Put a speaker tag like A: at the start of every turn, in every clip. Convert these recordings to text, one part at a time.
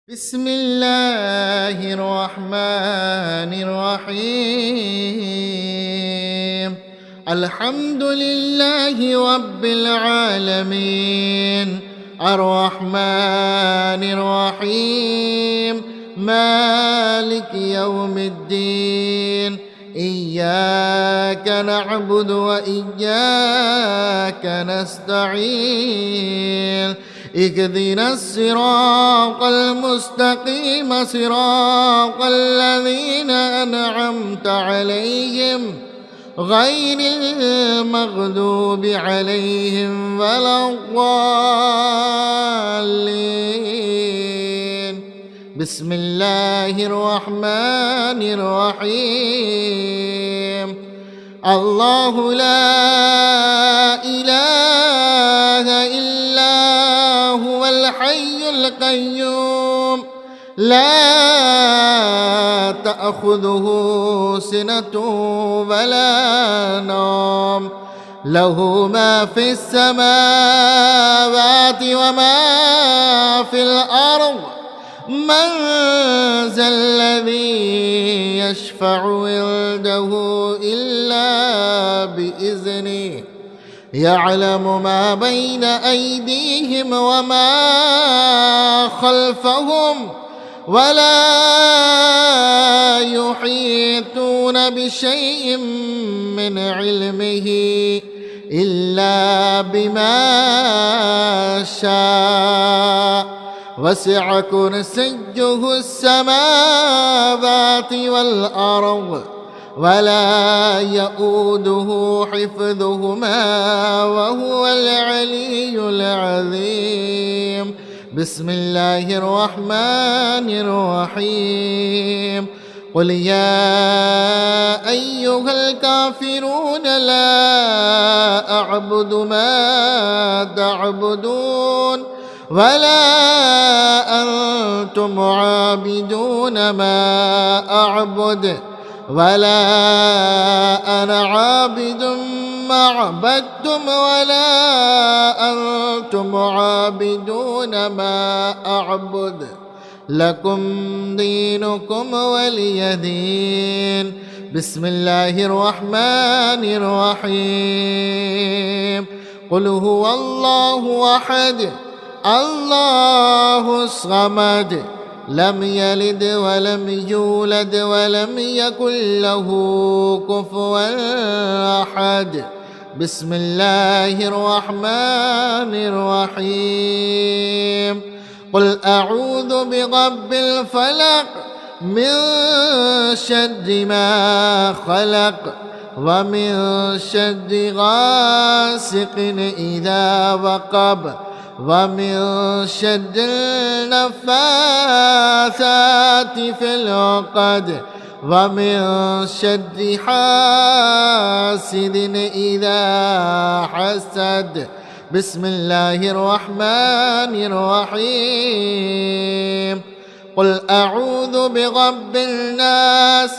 A: بسم الله الرحمن الرحيم. الحمد لله رب العالمين الرحمن الرحيم مالك يوم الدين. إياك نعبد وإياك نستعين. اهدنا الصراط المستقيم صراط الذين أنعمت عليهم غير المغضوب عليهم ولا الضالين. بسم الله الرحمن الرحيم. الله لا إله إلا هو الحي القيوم لا تأخذه سنة ولا نوم له ما في السماوات وما في الأرض. من ذا الذي يشفع عنده إلا بإذنه يعلم ما بين أيديهم وما خلفهم ولا يحيطون بشيء من علمه إلا بما شاء. وسع كرسيه السماوات والأرض ولا يؤوده حفظهما وهو العلي العظيم. بسم الله الرحمن الرحيم. قل يا أيها الكافرون لا أعبد ما تعبدون ولا أنتم عابدون ما أعبد ولا أنا عابد ما عبدتم ولا أنتم عابدون ما أعبد. لكم دينكم ولي دين. بسم الله الرحمن الرحيم. قل هو الله أحد الله الصمد لم يلد ولم يولد ولم يكن له كفوا أحد. بسم الله الرحمن الرحيم. قل أعوذ برب الفلق من شر ما خلق ومن شر غاسق إذا وقب ومن شر النفاثات في العقد ومن شر حاسد إذا حسد. بسم الله الرحمن الرحيم. قل أعوذ برب الناس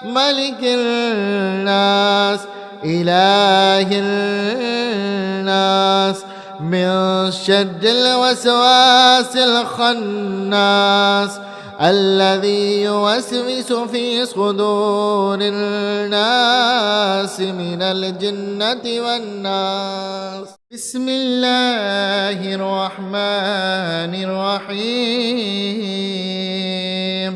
A: ملك الناس إله الناس من شر الوسواس الخناس الذي يوسوس في صدور الناس من الجنة والناس. بسم الله الرحمن الرحيم.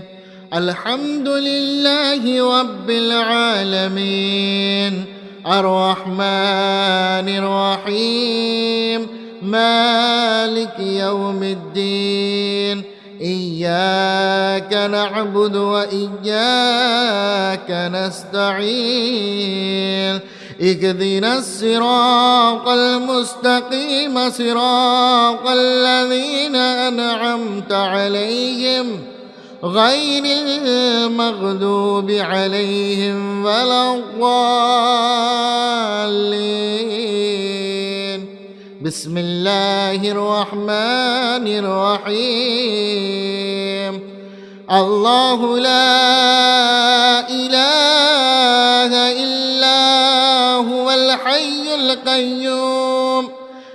A: الحمد لله رب العالمين الرحمن الرحيم مالك يوم الدين. إياك نعبد وإياك نستعين. اهدنا الصراط المستقيم صراط الذين أنعمت عليهم غير المغضوب عليهم ولا الضالين. بسم الله الرحمن الرحيم. الله لا إله إلا هو الحي القيوم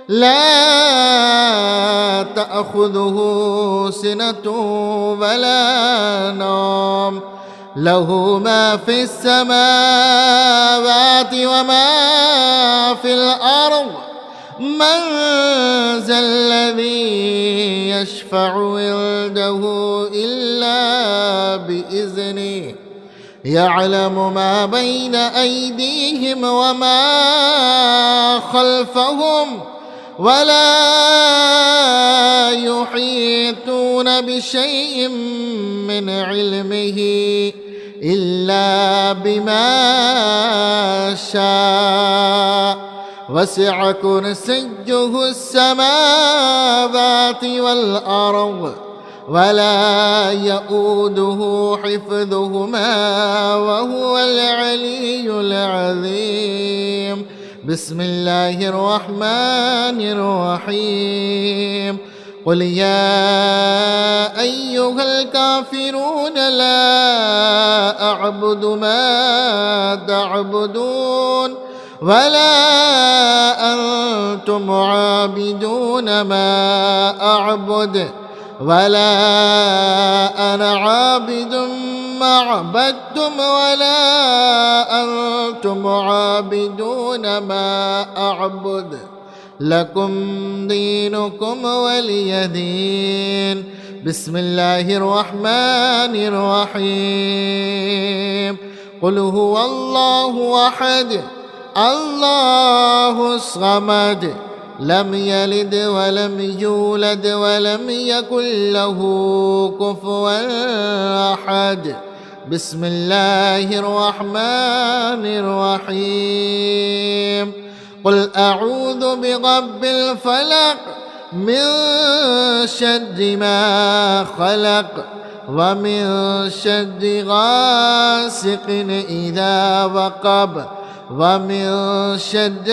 A: لا تأخذه سنة ولا نوم له ما في السماوات وما في الأرض من ذا الذي يشفع عنده إلا بإذنه يعلم ما بين أيديهم وما خلفهم ولا يحيطون بشيء من علمه إلا بما شاء وسع كرسيه السماوات والأرض ولا يؤوده حفظهما وهو العلي العظيم. بسم الله الرحمن الرحيم. قل يا أيها الكافرون لا أعبد ما تعبدون ولا أنتم عابدون ما أعبد ولا أنا عابد ما عبدتم ولا أنتم عابدون ما أعبد لكم دينكم ولي دين. بسم الله الرحمن الرحيم. قل هو الله أحد الله الصمد لم يلد ولم يولد ولم يكن له كفوا أحد. بسم الله الرحمن الرحيم. قل أعوذ برب الفلق من شر ما خلق ومن شر غاسق إذا وقب ومن شر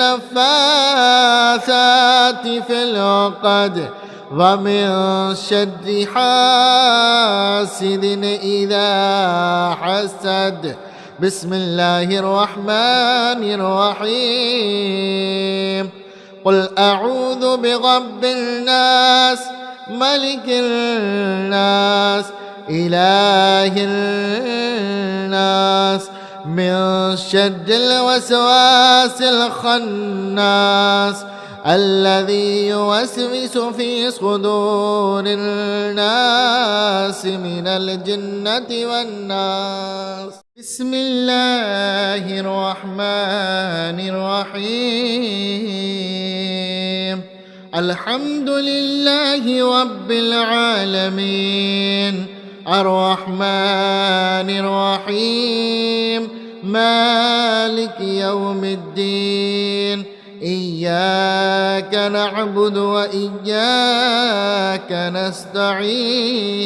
A: النفاثات في العقد ومن شر حاسد إذا حسد. بسم الله الرحمن الرحيم. قل أعوذ برب الناس ملك الناس إله الناس من شر الوسواس الخناس الذي يوسوس في صدور الناس من الجنة والناس. بسم الله الرحمن الرحيم. الحمد لله رب العالمين الرحمن الرحيم مالك يوم الدين إياك نعبد وإياك نستعين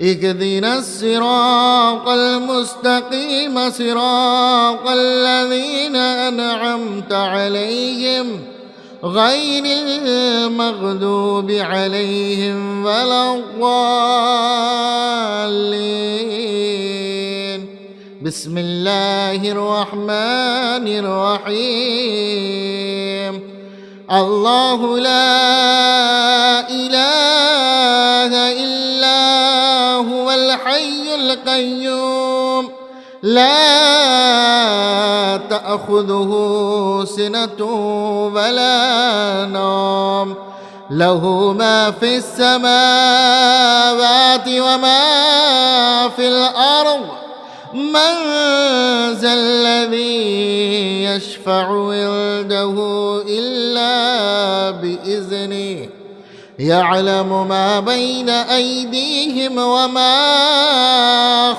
A: اهدنا الصراط المستقيم صراط الذين أنعمت عليهم غير المغضوب عليهم ولا الضالين. بسم الله الرحمن الرحيم. الله لا إله إلا هو الحي القيوم لا تأخذه سنة ولا نوم له ما في السماوات وما في الأرض من ذا الذي يشفع عنده إلا بإذنه يعلم ما بين أيديهم وما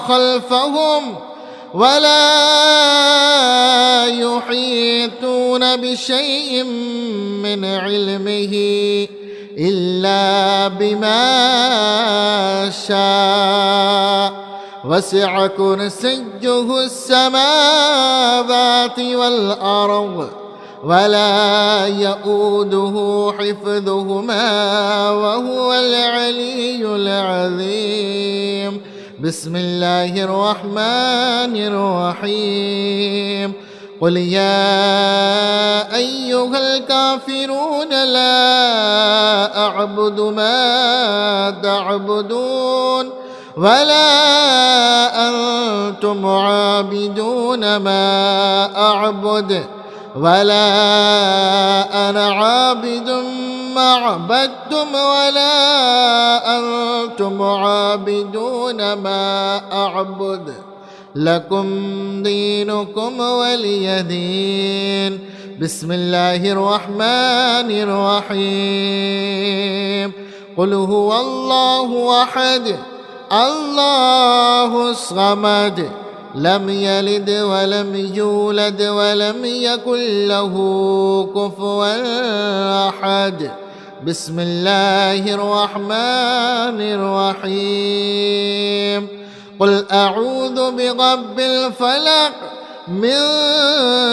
A: خلفهم ولا يحيطون بشيء من علمه إلا بما شاء وسع كرسيه السماوات والأرض ولا يؤوده حفظهما وهو العلي العظيم. بسم الله الرحمن الرحيم. قل يا أيها الكافرون لا أعبد ما تعبدون ولا أنتم عابدون ما أعبد ولا أنا عابد ما عبدتم ولا أنتم عابدون ما أعبد لكم دينكم ولي دين. بسم الله الرحمن الرحيم. قل هو الله أحد الله الصمد لم يلد ولم يولد ولم يكن له كفوا أحد. بسم الله الرحمن الرحيم. قل أعوذ برب الفلق من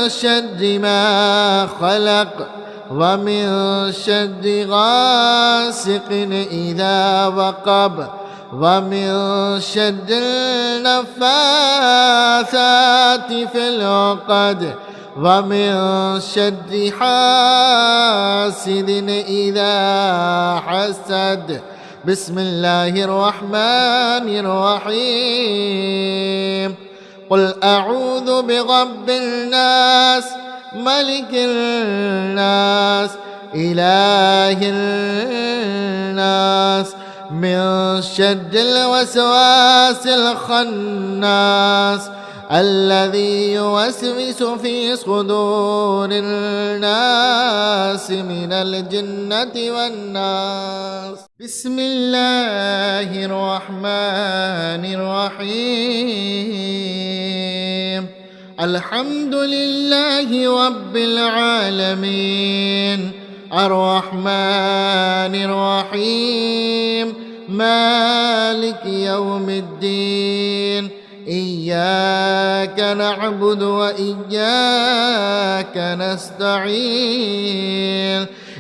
A: شر ما خلق ومن شر غاسق إذا وقب ومن شر النفاثات في العقد ومن شر حاسد إذا حسد. بسم الله الرحمن الرحيم. قل أعوذ برب الناس ملك الناس إله الناس من شر الوسواس الخناس الذي يوسوس في صدور الناس من الجنة والناس. بسم الله الرحمن الرحيم. الحمد لله رب العالمين الرحمن الرحيم مالك يوم الدين إياك نعبد وإياك نستعين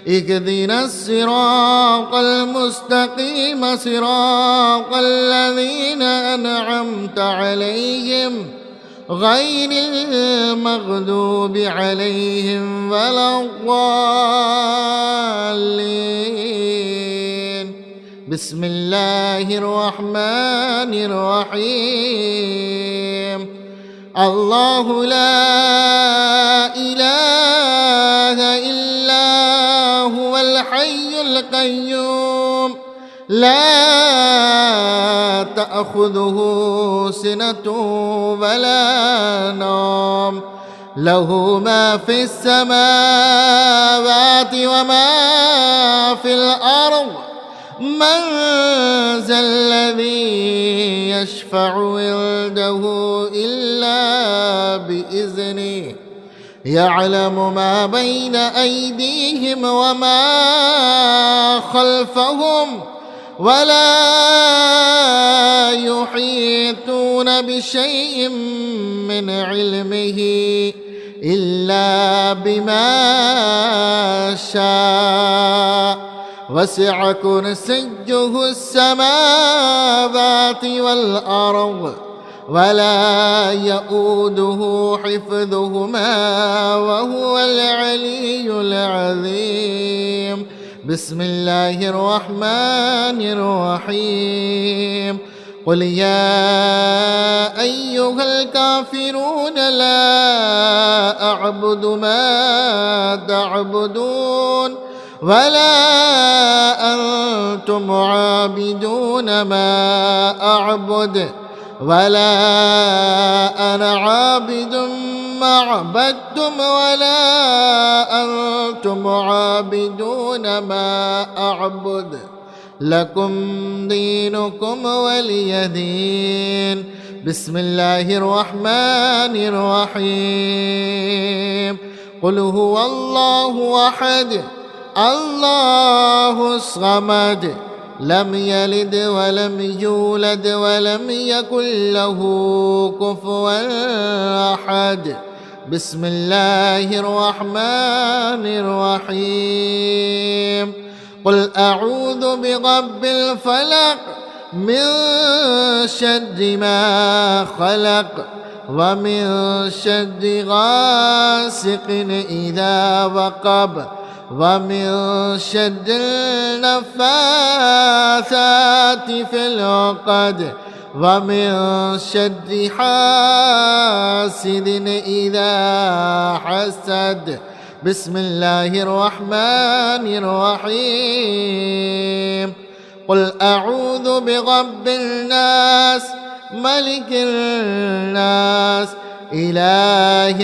A: اهدنا الصراط المستقيم صراط الذين أنعمت عليهم غير المغضوب عليهم ولا الضالين. بسم الله الرحمن الرحيم. الله لا إله إلا هو الحي القيوم لا تأخذه سنة ولا نوم له ما في السماوات وما في الأرض. من ذا الذي يشفع عنده إلا بإذنه يعلم ما بين أيديهم وما خلفهم ولا يحيطون بشيء من علمه إلا بما شاء وسع كرسيه السماوات والأرض ولا يؤوده حفظهما وهو العلي العظيم. بسم الله الرحمن الرحيم. قل يا أيها الكافرون لا أعبد ما تعبدون ولا أنتم عابدون ما أعبد ولا أنا عابد ما عبدتم ولا أنتم عابدون ما أعبد لكم دينكم ولي دين. بسم الله الرحمن الرحيم. قل هو الله أحد الله الصمد لم يلد ولم يولد ولم يكن له كفوا أحد. بسم الله الرحمن الرحيم. قل أعوذ برب الفلق من شر ما خلق ومن شر غاسق إذا وقب ومن شر النفاثات في العقد ومن شر حاسد إذا حسد. بسم الله الرحمن الرحيم. قل أعوذ برب الناس ملك الناس إله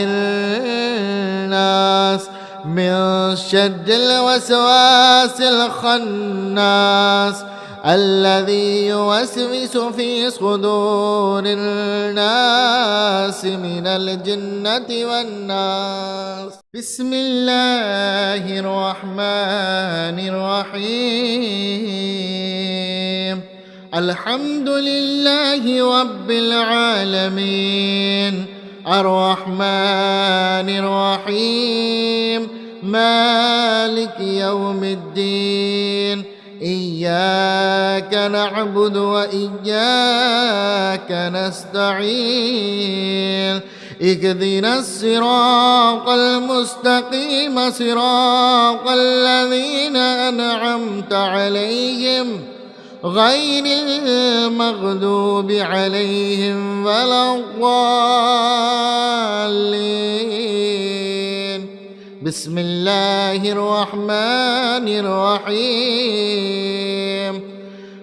A: الناس من شر الوسواس الخناس الذي يوسوس في صدور الناس من الجنة والناس. بسم الله الرحمن الرحيم. الحمد لله رب العالمين الرحمن الرحيم مالك يوم الدين إياك نعبد وإياك نستعين اهدنا الصراط المستقيم صراط الذين أنعمت عليهم غير المغضوب عليهم ولا الضالين. بسم الله الرحمن الرحيم.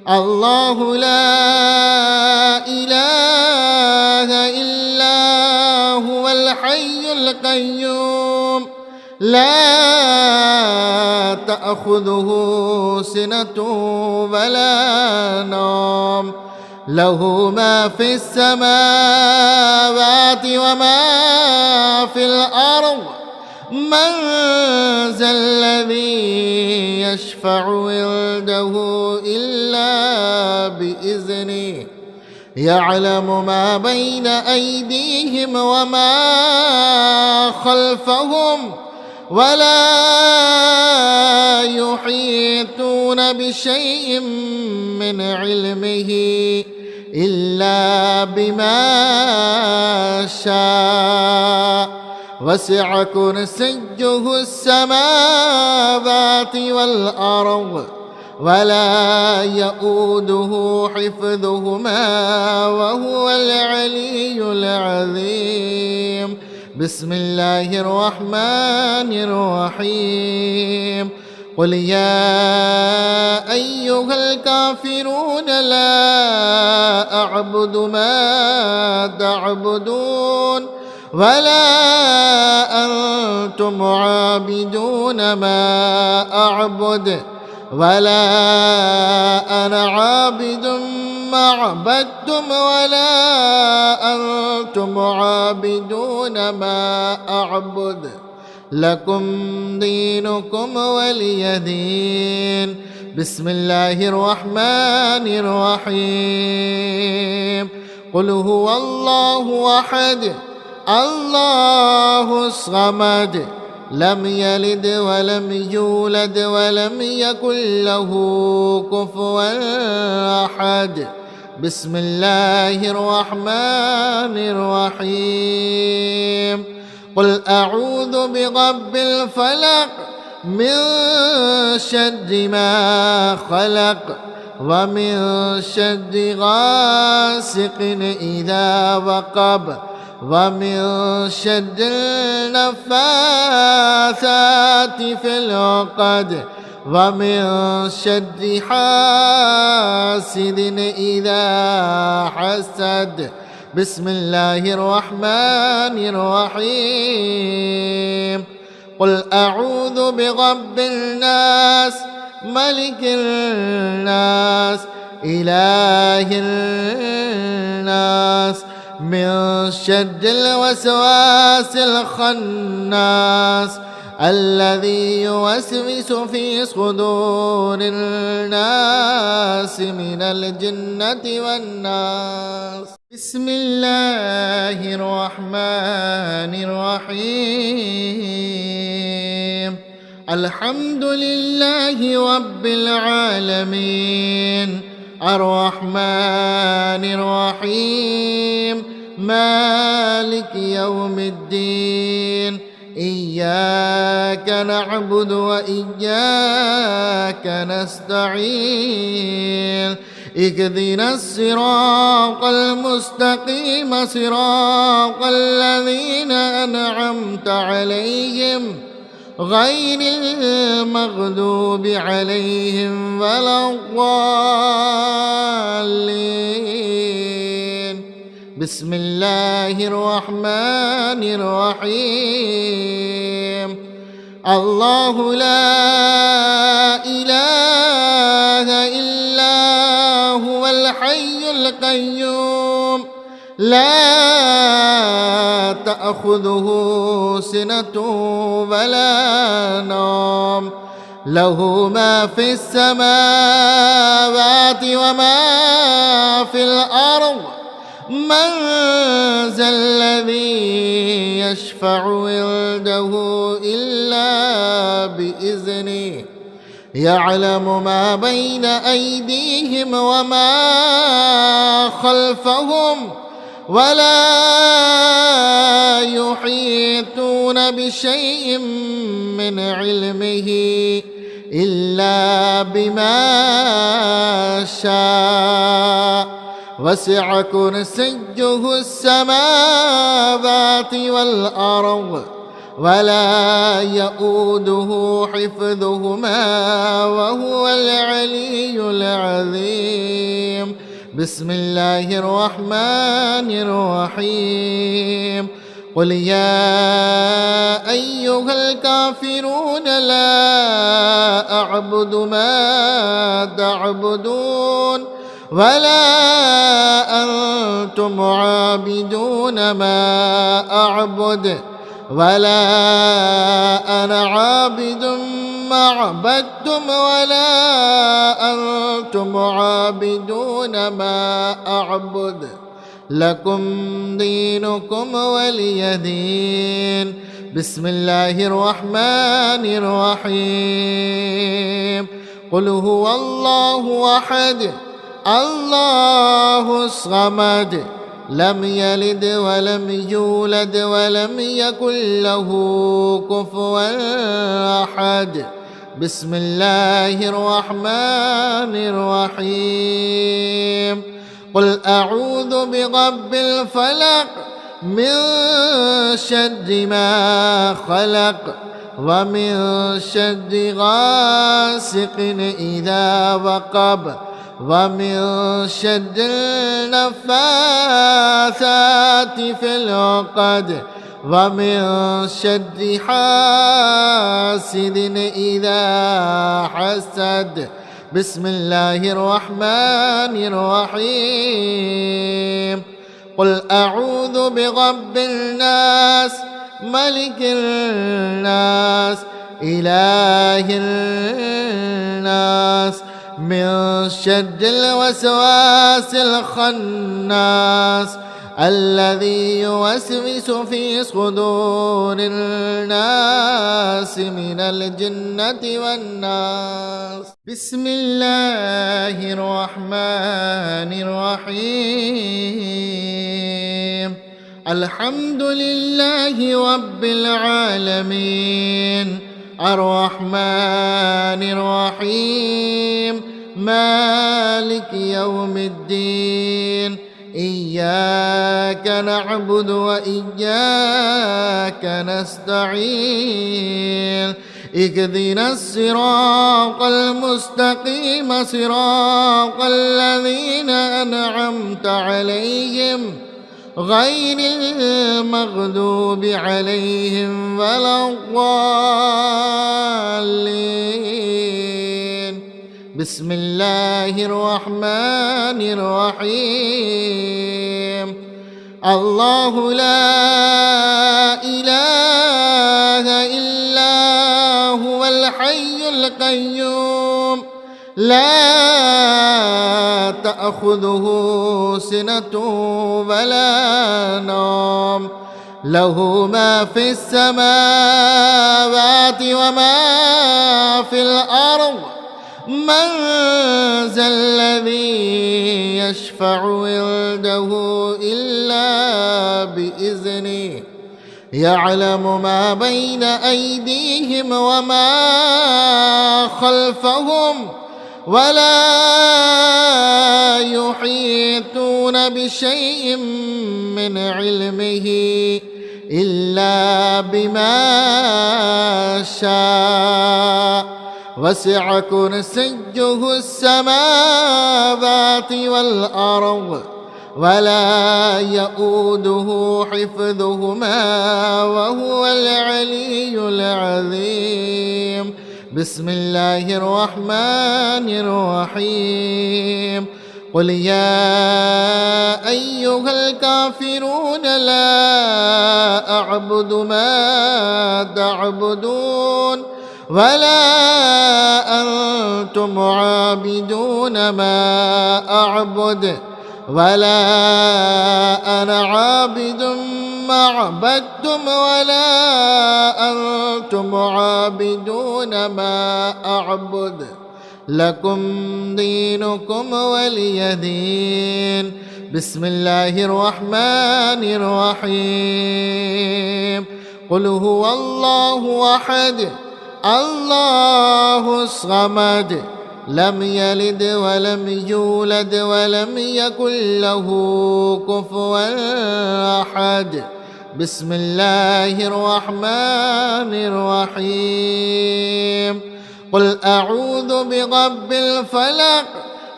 A: الله لا إله إلا هو الحي القيوم لا تأخذه سنة ولا نوم له ما في السماوات وما في الأرض. من ذا الذي يشفع عنده إلا بإذنه يعلم ما بين أيديهم وما خلفهم ولا يحيطون بشيء من علمه إلا بما شاء وسع كرسيه السماوات والأرض ولا يؤوده حفظهما وهو العلي العظيم. بسم الله الرحمن الرحيم. قل يا أيها الكافرون لا أعبد ما تعبدون ولا أنتم عابدون ما أعبد ولا أنا عابد ما عبدتم ولا أنتم عابدون ما أعبد لكم دينكم ولي دين. بسم الله الرحمن الرحيم. قل هو الله أحد الله الصمد لم يلد ولم يولد ولم يكن له كفوا أحد. بسم الله الرحمن الرحيم. قل أعوذ برب الفلق من شر ما خلق ومن شر غاسق إذا وقب ومن شر النفاثات في العقد ومن شر حاسد إذا حسد. بسم الله الرحمن الرحيم. قل أعوذ برب الناس ملك الناس إله الناس من شر الوسواس الخناس الذي يوسوس في صدور الناس من الجنة والناس. بسم الله الرحمن الرحيم. الحمد لله رب العالمين الرحمن الرحيم مالك يوم الدين إياك نعبد وإياك نستعين اهدنا الصراط المستقيم صراط الذين أنعمت عليهم غير المغضوب عليهم ولا الضالين بسم الله الرحمن الرحيم الله لا إله إلا هو الحي القيوم لا تأخذه سنة ولا نوم له ما في السماوات وما في الأرض من ذا الذي يشفع عنده إلا بإذنه يعلم ما بين أيديهم وما خلفهم ولا يحيطون بشيء من علمه إلا بما شاء وسع كرسيه السماوات والأرض ولا يؤوده حفظهما وهو العلي العظيم بسم الله الرحمن الرحيم قل يا أيها الكافرون لا أعبد ما تعبدون ولا أنتم عابدون ما أعبد ولا أنا عابد ما عبدتم ولا أنتم عابدون ما أعبد لكم دينكم ولي دين بسم الله الرحمن الرحيم قل هو الله أحد الله الصمد لم يلد ولم يولد ولم يكن له كفوا أحد بسم الله الرحمن الرحيم قل أعوذ برب الفلق من شر ما خلق ومن شر غاسق إذا وقب ومن شر النفاثات في العقد ومن شر حاسد إذا حسد بسم الله الرحمن الرحيم قل أعوذ برب الناس ملك الناس إله الناس من شر الوسواس الخناس الذي يوسوس في صدور الناس من الجنة والناس بسم الله الرحمن الرحيم الحمد لله رب العالمين الرحمن الرحيم مالك يوم الدين إياك نعبد وإياك نستعين اهدنا الصراط المستقيم صراط الذين أنعمت عليهم غير المغضوب عليهم ولا الضالين بسم الله الرحمن الرحيم الله لا إله إلا هو الحي القيوم لا تأخذه سنة ولا نوم له ما في السماوات وما في الأرض من ذا الذي يشفع عنده إلا بإذنه يعلم ما بين أيديهم وما خلفهم ولا يحيطون بشيء من علمه إلا بما شاء وسع كرسيه السماوات والأرض ولا يؤوده حفظهما وهو العلي العظيم. بسم الله الرحمن الرحيم. قل يا أيها الكافرون لا أعبد ما تعبدون ولا أنتم عابدون ما أعبد ولا أنا عابد ما عبدتم ولا أنتم عابدون ما أعبد لكم دينكم ولي دين. بسم الله الرحمن الرحيم. قل هو الله أحد الله الصمد لم يلد ولم يولد ولم يكن له كفوا أحد. بسم الله الرحمن الرحيم. قل أعوذ برب الفلق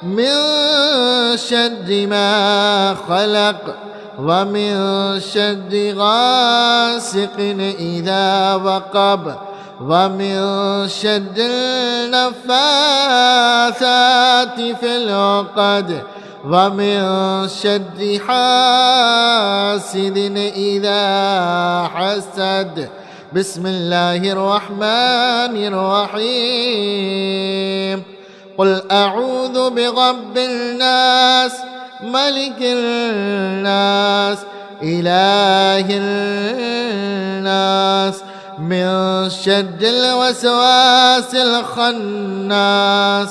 A: من شر ما خلق ومن شر غاسق إذا وقب ومن شر النفاثات في العقد ومن شر حاسد إذا حسد. بسم الله الرحمن الرحيم. قل أعوذ برب الناس ملك الناس إله الناس من شر الوسواس الخناس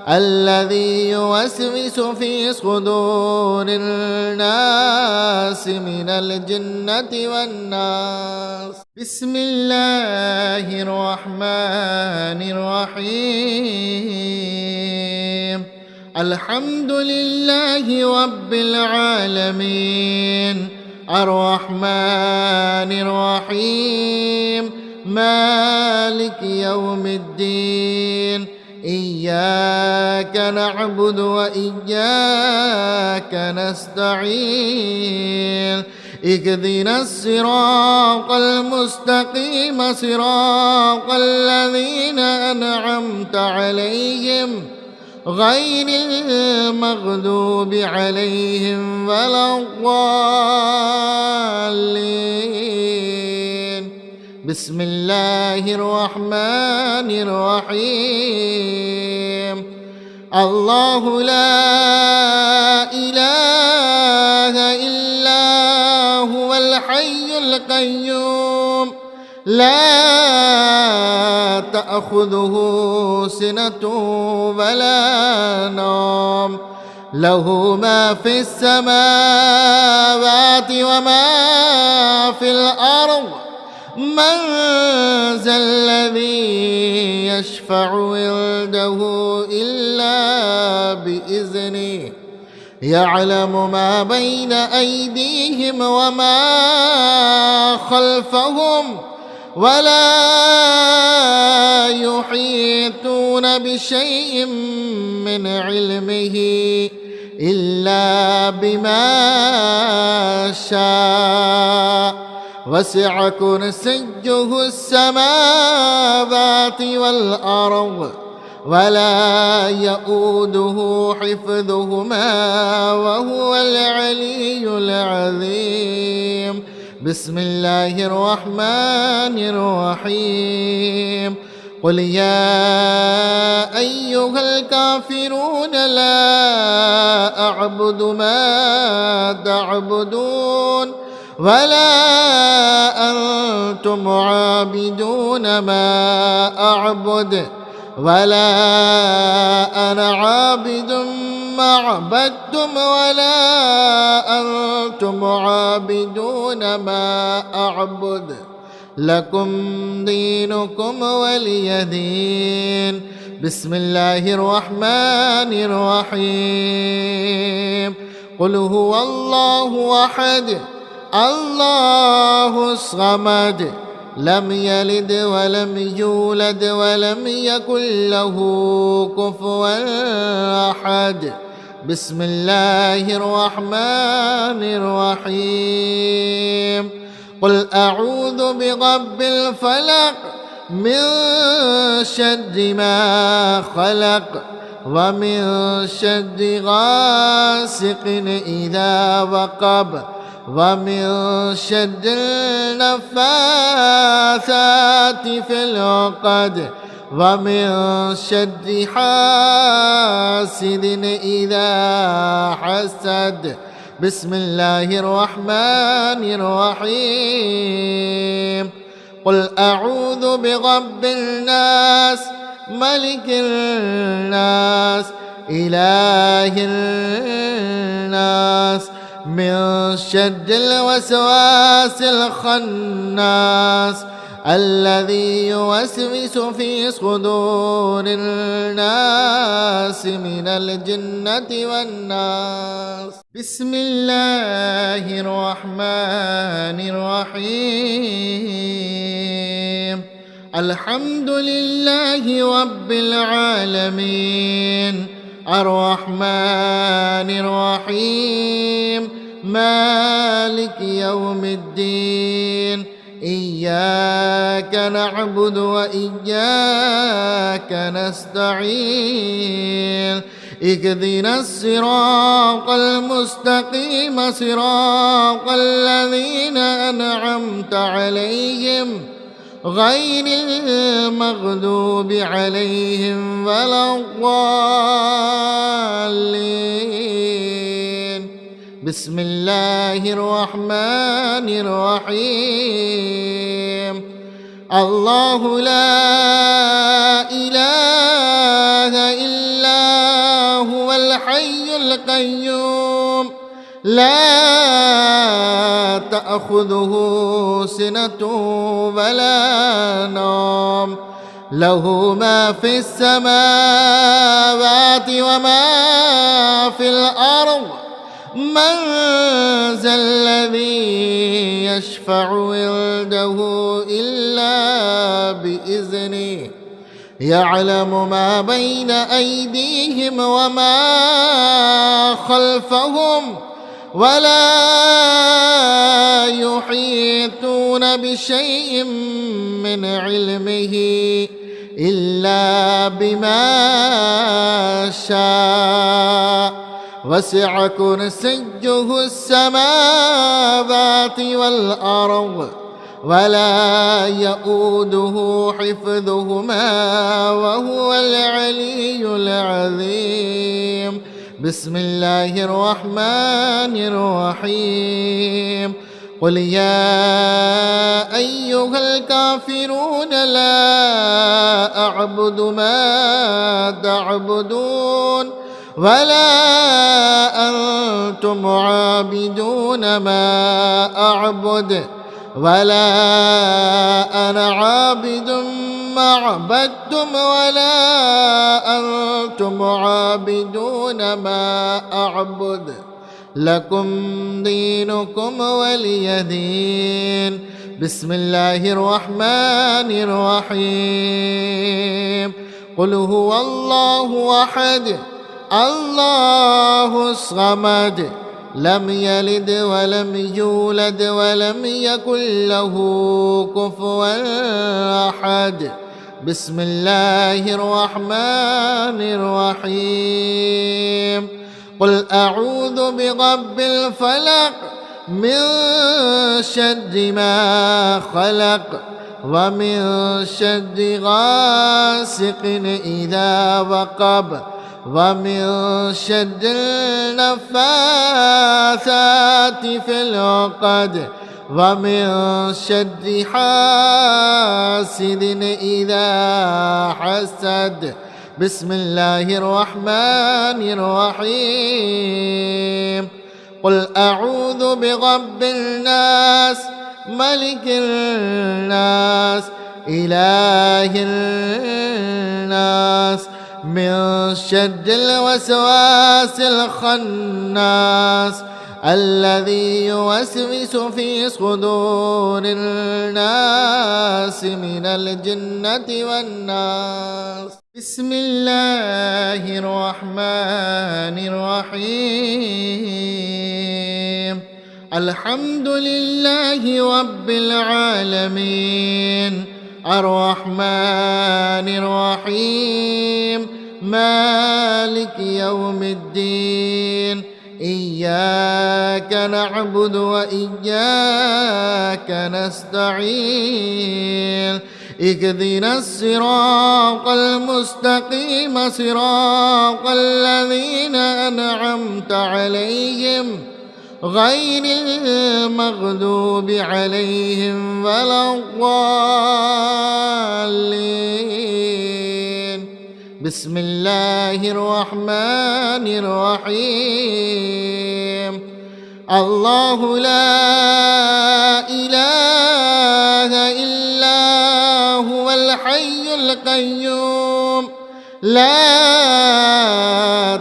A: الذي يوسوس في صدور الناس من الجنة والناس. بسم الله الرحمن الرحيم. الحمد لله رب العالمين الرحمن الرحيم مالك يوم الدين إياك نعبد وإياك نستعين اهدنا الصراط المستقيم صراط الذين أنعمت عليهم غير المغضوب عليهم ولا الضالين. بسم الله الرحمن الرحيم. الله لا إله إلا هو الحي القيوم لا تأخذه سنة ولا نوم له ما في السماوات وما في الأرض. من ذا الذي يشفع عنده إلا بإذنه يعلم ما بين أيديهم وما خلفهم ولا يحيطون بشيء من علمه إلا بما شاء وسع كرسيه السماوات والأرض ولا يؤوده حفظهما وهو العلي العظيم. بسم الله الرحمن الرحيم. قل يا أيها الكافرون لا أعبد ما تعبدون ولا أنتم عابدون ما أعبد ولا أنا عابد ما عبدتم ولا أنتم عابدون ما أعبد لكم دينكم ولي دين. بسم الله الرحمن الرحيم. قل هو الله أحد الله الصمد لم يلد ولم يولد ولم يكن له كفوا أحد. بسم الله الرحمن الرحيم. قل أعوذ برب الفلق من شر ما خلق ومن شر غاسق إذا وقب ومن شر النفاثات في العقد ومن شر حاسد إذا حسد. بسم الله الرحمن الرحيم. قل أعوذ برب الناس ملك الناس إله الناس من شر الوسواس الخناس الذي يوسوس في صدور الناس من الجنة والناس. بسم الله الرحمن الرحيم. الحمد لله رب العالمين الرحمن الرحيم مالك يوم الدين. إياك نعبد وإياك نستعين. اهدنا الصراط المستقيم صراط الذين أنعمت عليهم غير المغضوب عليهم ولا الضالين. بسم الله الرحمن الرحيم. الله لا إله إلا هو الحي القيوم لا تأخذه سنة ولا نوم له ما في السماوات وما في الأرض. من ذا الذي يشفع عنده إلا بإذنه يعلم ما بين أيديهم وما خلفهم ولا يحيطون بشيء من علمه إلا بما شاء. وسع كرسيه السماوات والأرض ولا يؤوده حفظهما وهو العلي العظيم. بسم الله الرحمن الرحيم. قل يا أيها الكافرون لا أعبد ما تعبدون ولا أنتم عابدون ما أعبد ولا أنا عابد ما عبدتم ولا أنتم عابدون ما أعبد لكم دينكم ولي دين. بسم الله الرحمن الرحيم. قل هو الله أحد الله الصمد لم يلد ولم يولد ولم يكن له كفوا أحد. بسم الله الرحمن الرحيم. قل أعوذ برب الفلق من شر ما خلق ومن شر غاسق إذا وقب ومن شر النفاثات في العقد ومن شر حاسد إذا حسد بسم الله الرحمن الرحيم قل أعوذ برب الناس ملك الناس إله الناس من شر الوسواس الخناس الذي يوسوس في صدور الناس من الجنة والناس بسم الله الرحمن الرحيم الحمد لله رب العالمين الرحمن الرحيم مالك يوم الدين إياك نعبد وإياك نستعين اهدنا الصراط المستقيم صراط الذين أنعمت عليهم غير المغضوب عليهم ولا الضالين بسم الله الرحمن الرحيم الله لا إله إلا هو الحي القيوم لا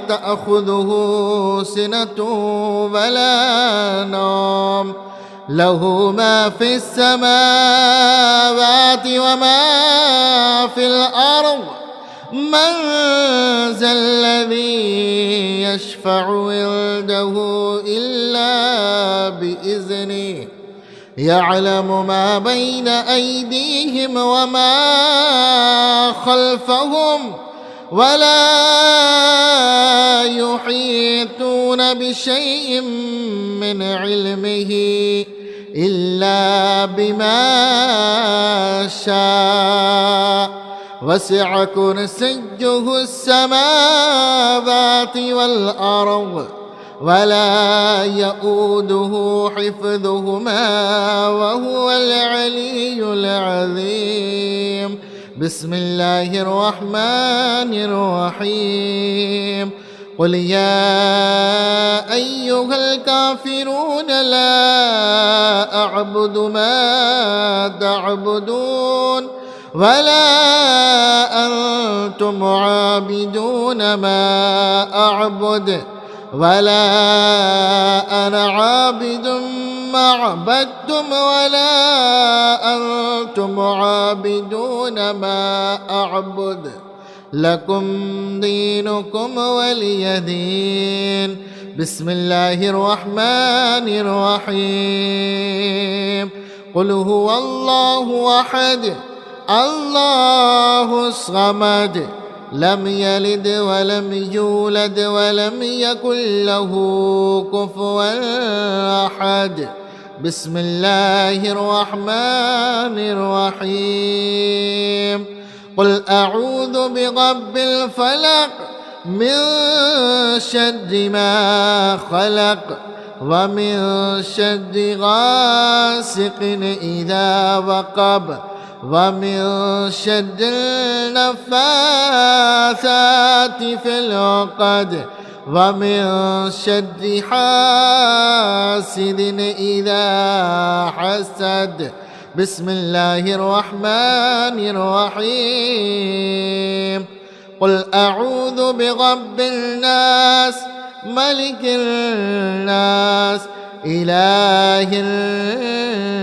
A: تأخذه سنة ولا نوم له ما في السماوات وما في الأرض من ذا الذي يشفع عنده إلا بإذنه يعلم ما بين أيديهم وما خلفهم ولا يحيطون بشيء من علمه إلا بما شاء وسع كرسيه السماوات والأرض ولا يؤوده حفظهما وهو العلي العظيم بسم الله الرحمن الرحيم قل يا أيها الكافرون لا أعبد ما تعبدون ولا أنتم عابدون ما أعبد ولا أنا عابد ما عبدتم ولا أنتم عابدون ما أعبد لكم دينكم ولي دين بسم الله الرحمن الرحيم قل هو الله أحد الله الصمد لم يلد ولم يولد ولم يكن له كفوا أحد بسم الله الرحمن الرحيم قل أعوذ برب الفلق من شر ما خلق ومن شر غاسق إذا وقب ومن شر النفاثات في العقد ومن شر حاسد إذا حسد بسم الله الرحمن الرحيم قل أعوذ برب الناس ملك الناس إله الناس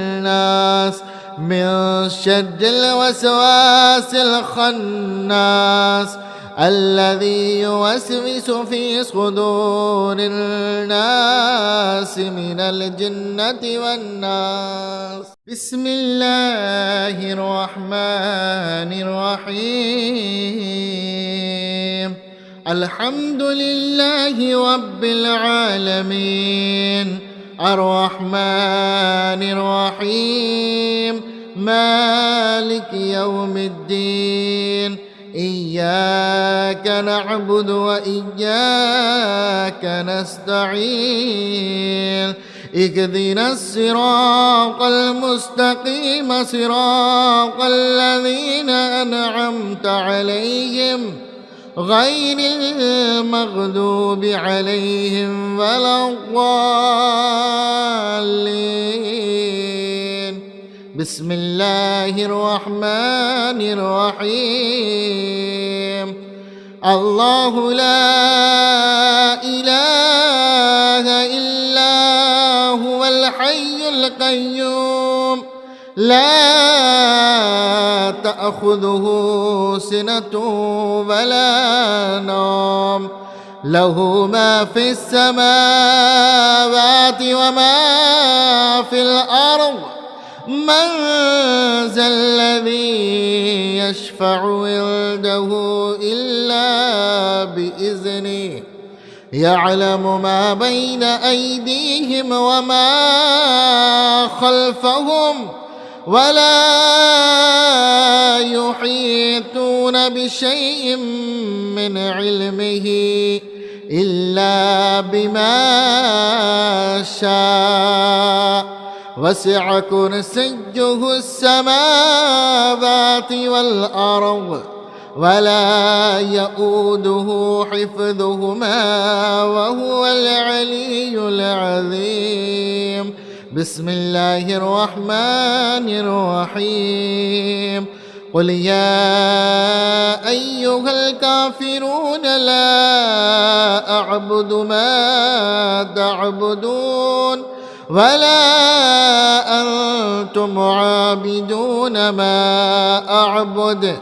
A: من شر الوسواس الخناس الذي يوسوس في صدور الناس من الجنة والناس بسم الله الرحمن الرحيم الحمد لله رب العالمين الرحمن الرحيم مالك يوم الدين إياك نعبد وإياك نستعين اهدنا الصراط المستقيم صراط الذين أنعمت عليهم غير المغضوب عليهم ولا الضالين. بسم الله الرحمن الرحيم. الله لا إله إلا هو الحي القيوم لا تأخذه سنة ولا نوم له ما في السماوات وما في الأرض من ذا الذي يشفع عنده إلا بإذنه يعلم ما بين أيديهم وما خلفهم ولا يحيطون بشيء من علمه إلا بما شاء وسع كرسيه السماوات والأرض ولا يؤوده حفظهما وهو العلي العظيم. بسم الله الرحمن الرحيم. قل يا أيها الكافرون لا أعبد ما تعبدون ولا أنتم عابدون ما أعبد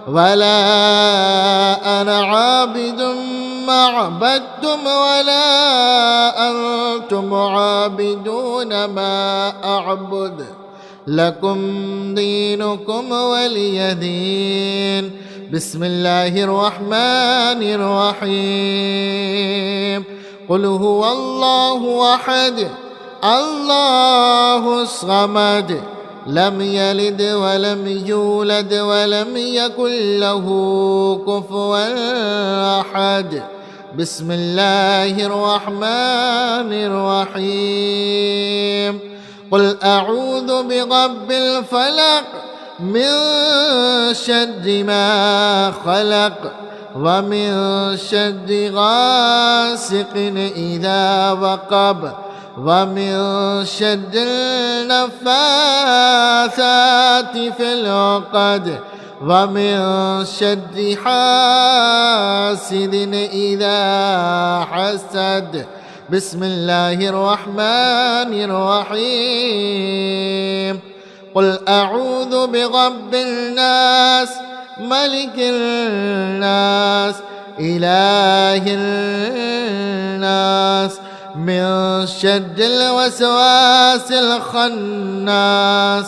A: ولا أنا عابد ما عبدتم ولا أنتم عابدون ما أعبد لكم دينكم ولي دين. بسم الله الرحمن الرحيم. قل هو الله أحد الله الصمد لم يلد ولم يولد ولم يكن له كفوا أحد. بسم الله الرحمن الرحيم. قل أعوذ برب الفلق من شر ما خلق ومن شر غاسق إذا وقب ومن شر النفاثات في العقد ومن شر حاسد إذا حسد. بسم الله الرحمن الرحيم. قل أعوذ برب الناس ملك الناس إله الناس من شر الوسواس الخناس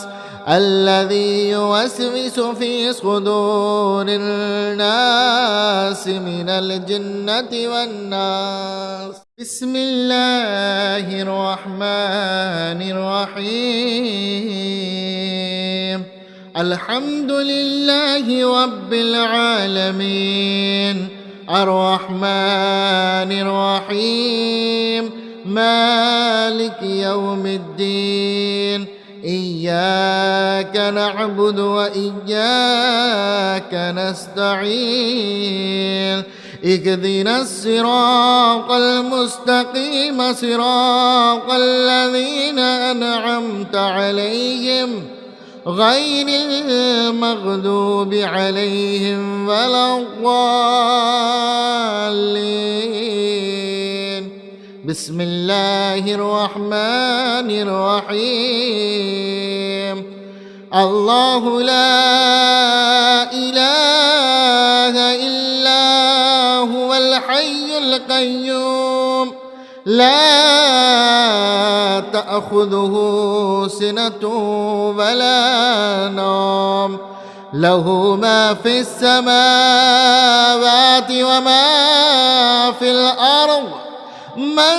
A: الذي يوسوس في صدور الناس من الجنة والناس. بسم الله الرحمن الرحيم. الحمد لله رب العالمين الرحمن الرحيم مالك يوم الدين إياك نعبد وإياك نستعين اهدنا الصراط المستقيم صراط الذين أنعمت عليهم غير المغضوب عليهم ولا الضالين. بسم الله الرحمن الرحيم. الله لا إله إلا هو الحي القيوم لا تأخذه سنة ولا نوم له ما في السماوات وما في الأرض من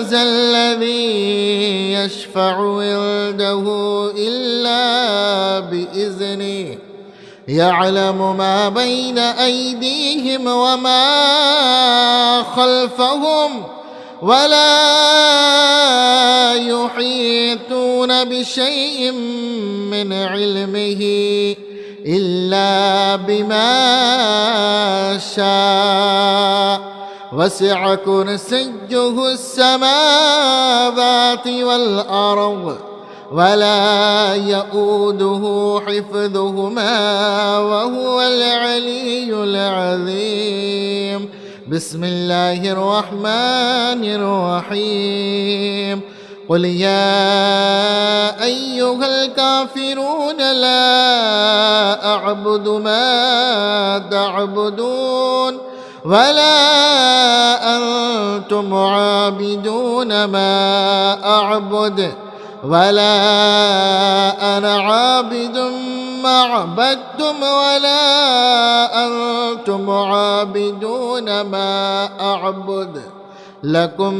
A: ذا الذي يشفع عنده إلا بإذنه يعلم ما بين أيديهم وما خلفهم ولا يحيطون بشيء من علمه إلا بما شاء وسع كرسيه السماوات والأرض ولا يؤوده حفظهما وهو العلي العظيم. بسم الله الرحمن الرحيم. قل يا أيها الكافرون لا أعبد ما تعبدون ولا أنتم عابدون ما أعبد ولا أنا عابد ما عبدتم ولا أنتم عابدون ما أعبد لكم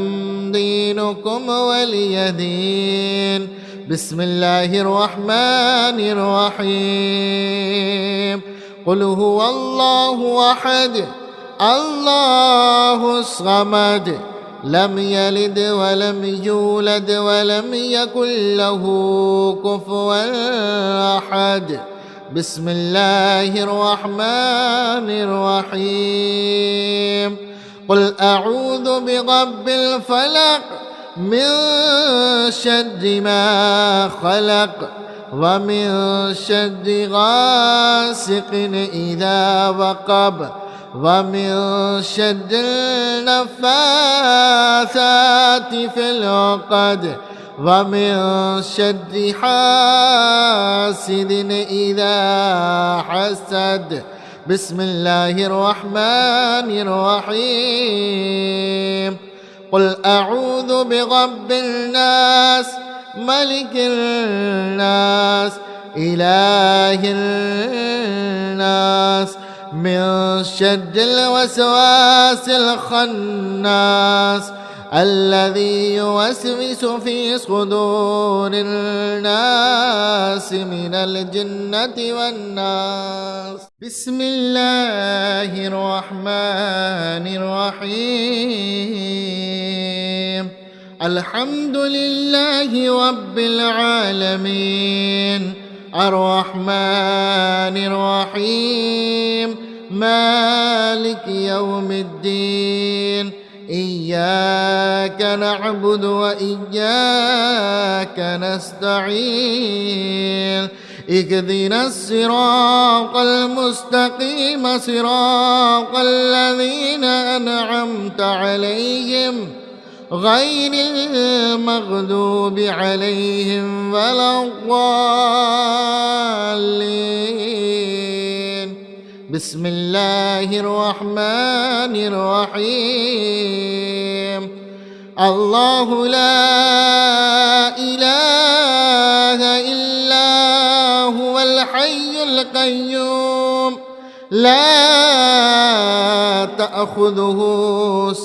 A: دينكم ولي دين. بسم الله الرحمن الرحيم. قل هو الله أحد الله الصمد لم يلد ولم يولد ولم يكن له كفوا أحد. بسم الله الرحمن الرحيم. قل أعوذ برب الفلق من شر ما خلق ومن شر غاسق إذا وقب ومن شر النفاثات في العقد ومن شر حاسد إذا حسد. بسم الله الرحمن الرحيم. قل أعوذ برب الناس ملك الناس إله الناس من شر الوسواس الخناس الذي يوسوس في صدور الناس من الجنة والناس. بسم الله الرحمن الرحيم. الحمد لله رب العالمين الرحمن الرحيم مالك يوم الدين إياك نعبد وإياك نستعين اهدنا الصراط المستقيم صراط الذين أنعمت عليهم غير المغضوب عليهم ولا الضالين. بسم الله الرحمن الرحيم. الله لا إله إلا هو الحي القيوم لا تأخذه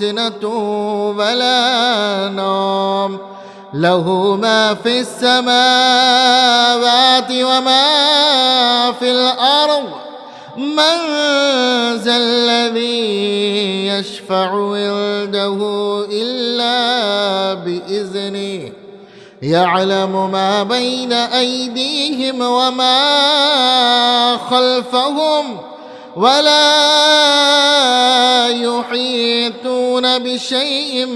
A: سنة ولا نوم له ما في السماوات وما في الأرض. من ذا الذي يشفع عنده إلا بإذنه يعلم ما بين أيديهم وما خلفهم ولا يحيطون بشيء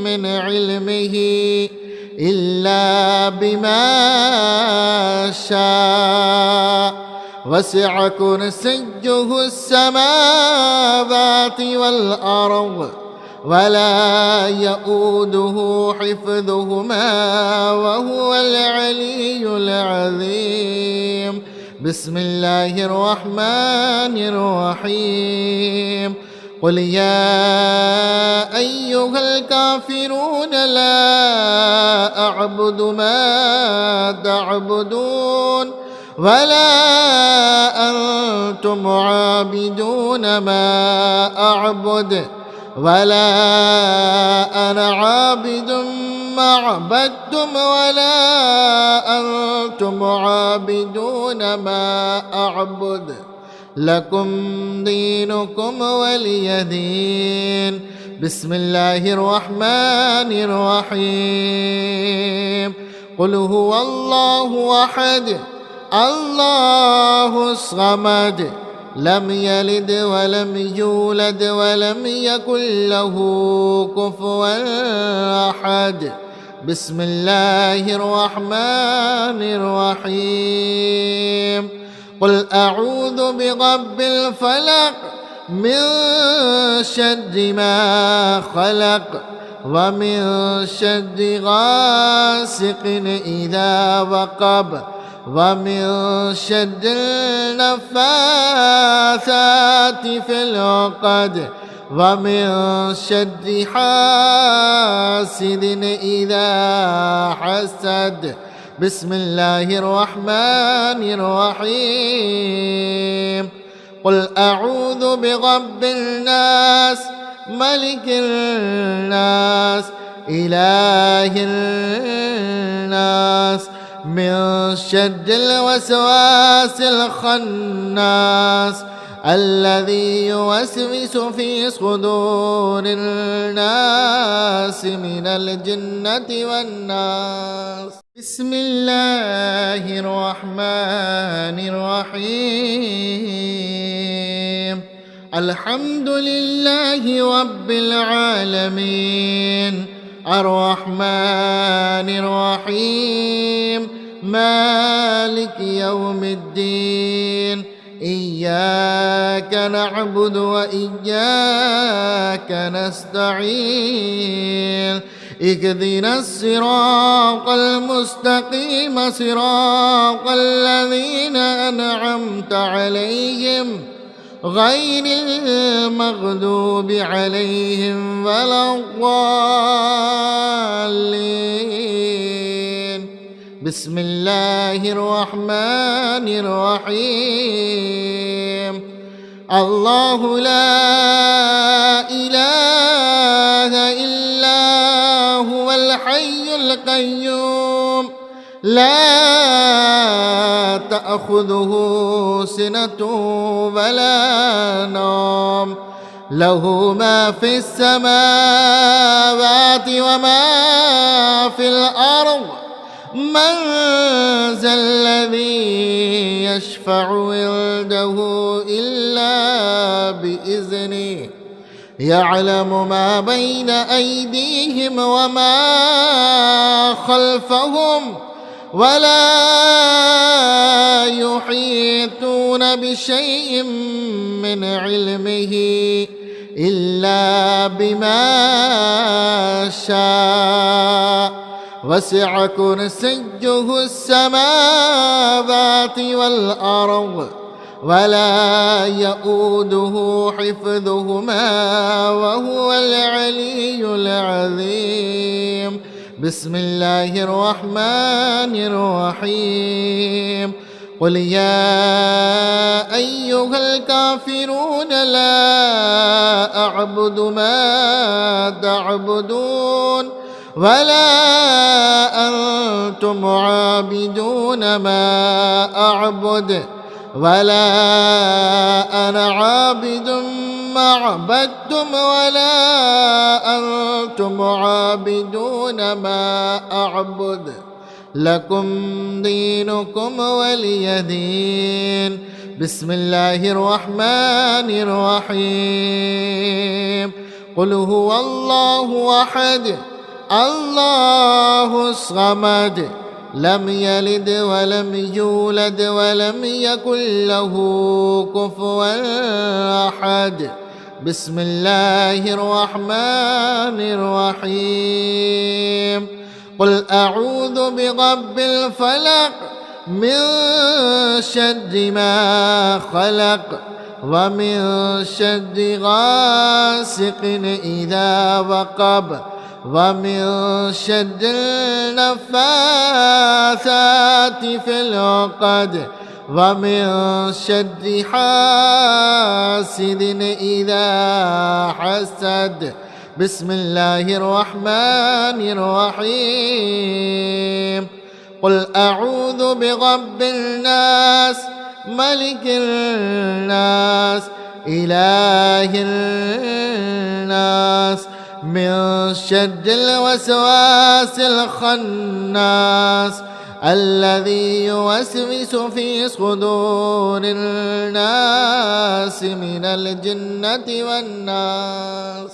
A: من علمه إلا بما شاء وسع كرسيه السماوات والأرض ولا يؤوده حفظهما وهو العلي العظيم. بسم الله الرحمن الرحيم. قل يا أيها الكافرون لا أعبد ما تعبدون ولا أنتم عابدون ما أعبد ولا أنا عابد ما عبدتم ولا أنتم عابدون ما أعبد لكم دينكم ولي دين. بسم الله الرحمن الرحيم. قل هو الله أحد الله الصمد لم يلد ولم يولد ولم يكن له كفوا أحد بسم الله الرحمن الرحيم قل أعوذ برب الفلق من شر ما خلق ومن شر غاسق إذا وقب ومن شر النفاثات في العقد ومن شر حاسد إذا حسد بسم الله الرحمن الرحيم قل أعوذ برب الناس ملك الناس إله الناس من شر الوسواس الخناس الذي يوسوس في صدور الناس من الجنة والناس بسم الله الرحمن الرحيم الحمد لله رب العالمين الرحمن الرحيم مالك يوم الدين إياك نعبد وإياك نستعين اهدنا الصراط المستقيم صراط الذين أنعمت عليهم غير المغضوب عليهم ولا الضالين بسم الله الرحمن الرحيم الله لا إله إلا هو الحي القيوم لا تأخذه سنة ولا نوم له ما في السماوات وما في الأرض من ذا الذي يشفع عنده إلا بإذنه يعلم ما بين أيديهم وما خلفهم ولا يحيطون بشيء من علمه إلا بما شاء وسع كرسيه السماوات والأرض ولا يؤوده حفظهما وهو العلي العظيم بسم الله الرحمن الرحيم قل يا أيها الكافرون لا أعبد ما تعبدون ولا أنتم عابدون ما أعبد ولا أنا عابد ما عبدتم ولا أنتم عابدون ما أعبد لكم دينكم ولي دين بسم الله الرحمن الرحيم قل هو الله أحد الله الصمد لم يلد ولم يولد ولم يكن له كفوا أحد بسم الله الرحمن الرحيم قل أعوذ برب الفلق من شر ما خلق ومن شر غاسق إذا وقب ومن شر النفاثات في العقد ومن شر حاسد إذا حسد بسم الله الرحمن الرحيم قل أعوذ برب الناس ملك الناس إله الناس من شر الوسواس الخناس الذي يوسوس في صدور الناس من الجنة والناس.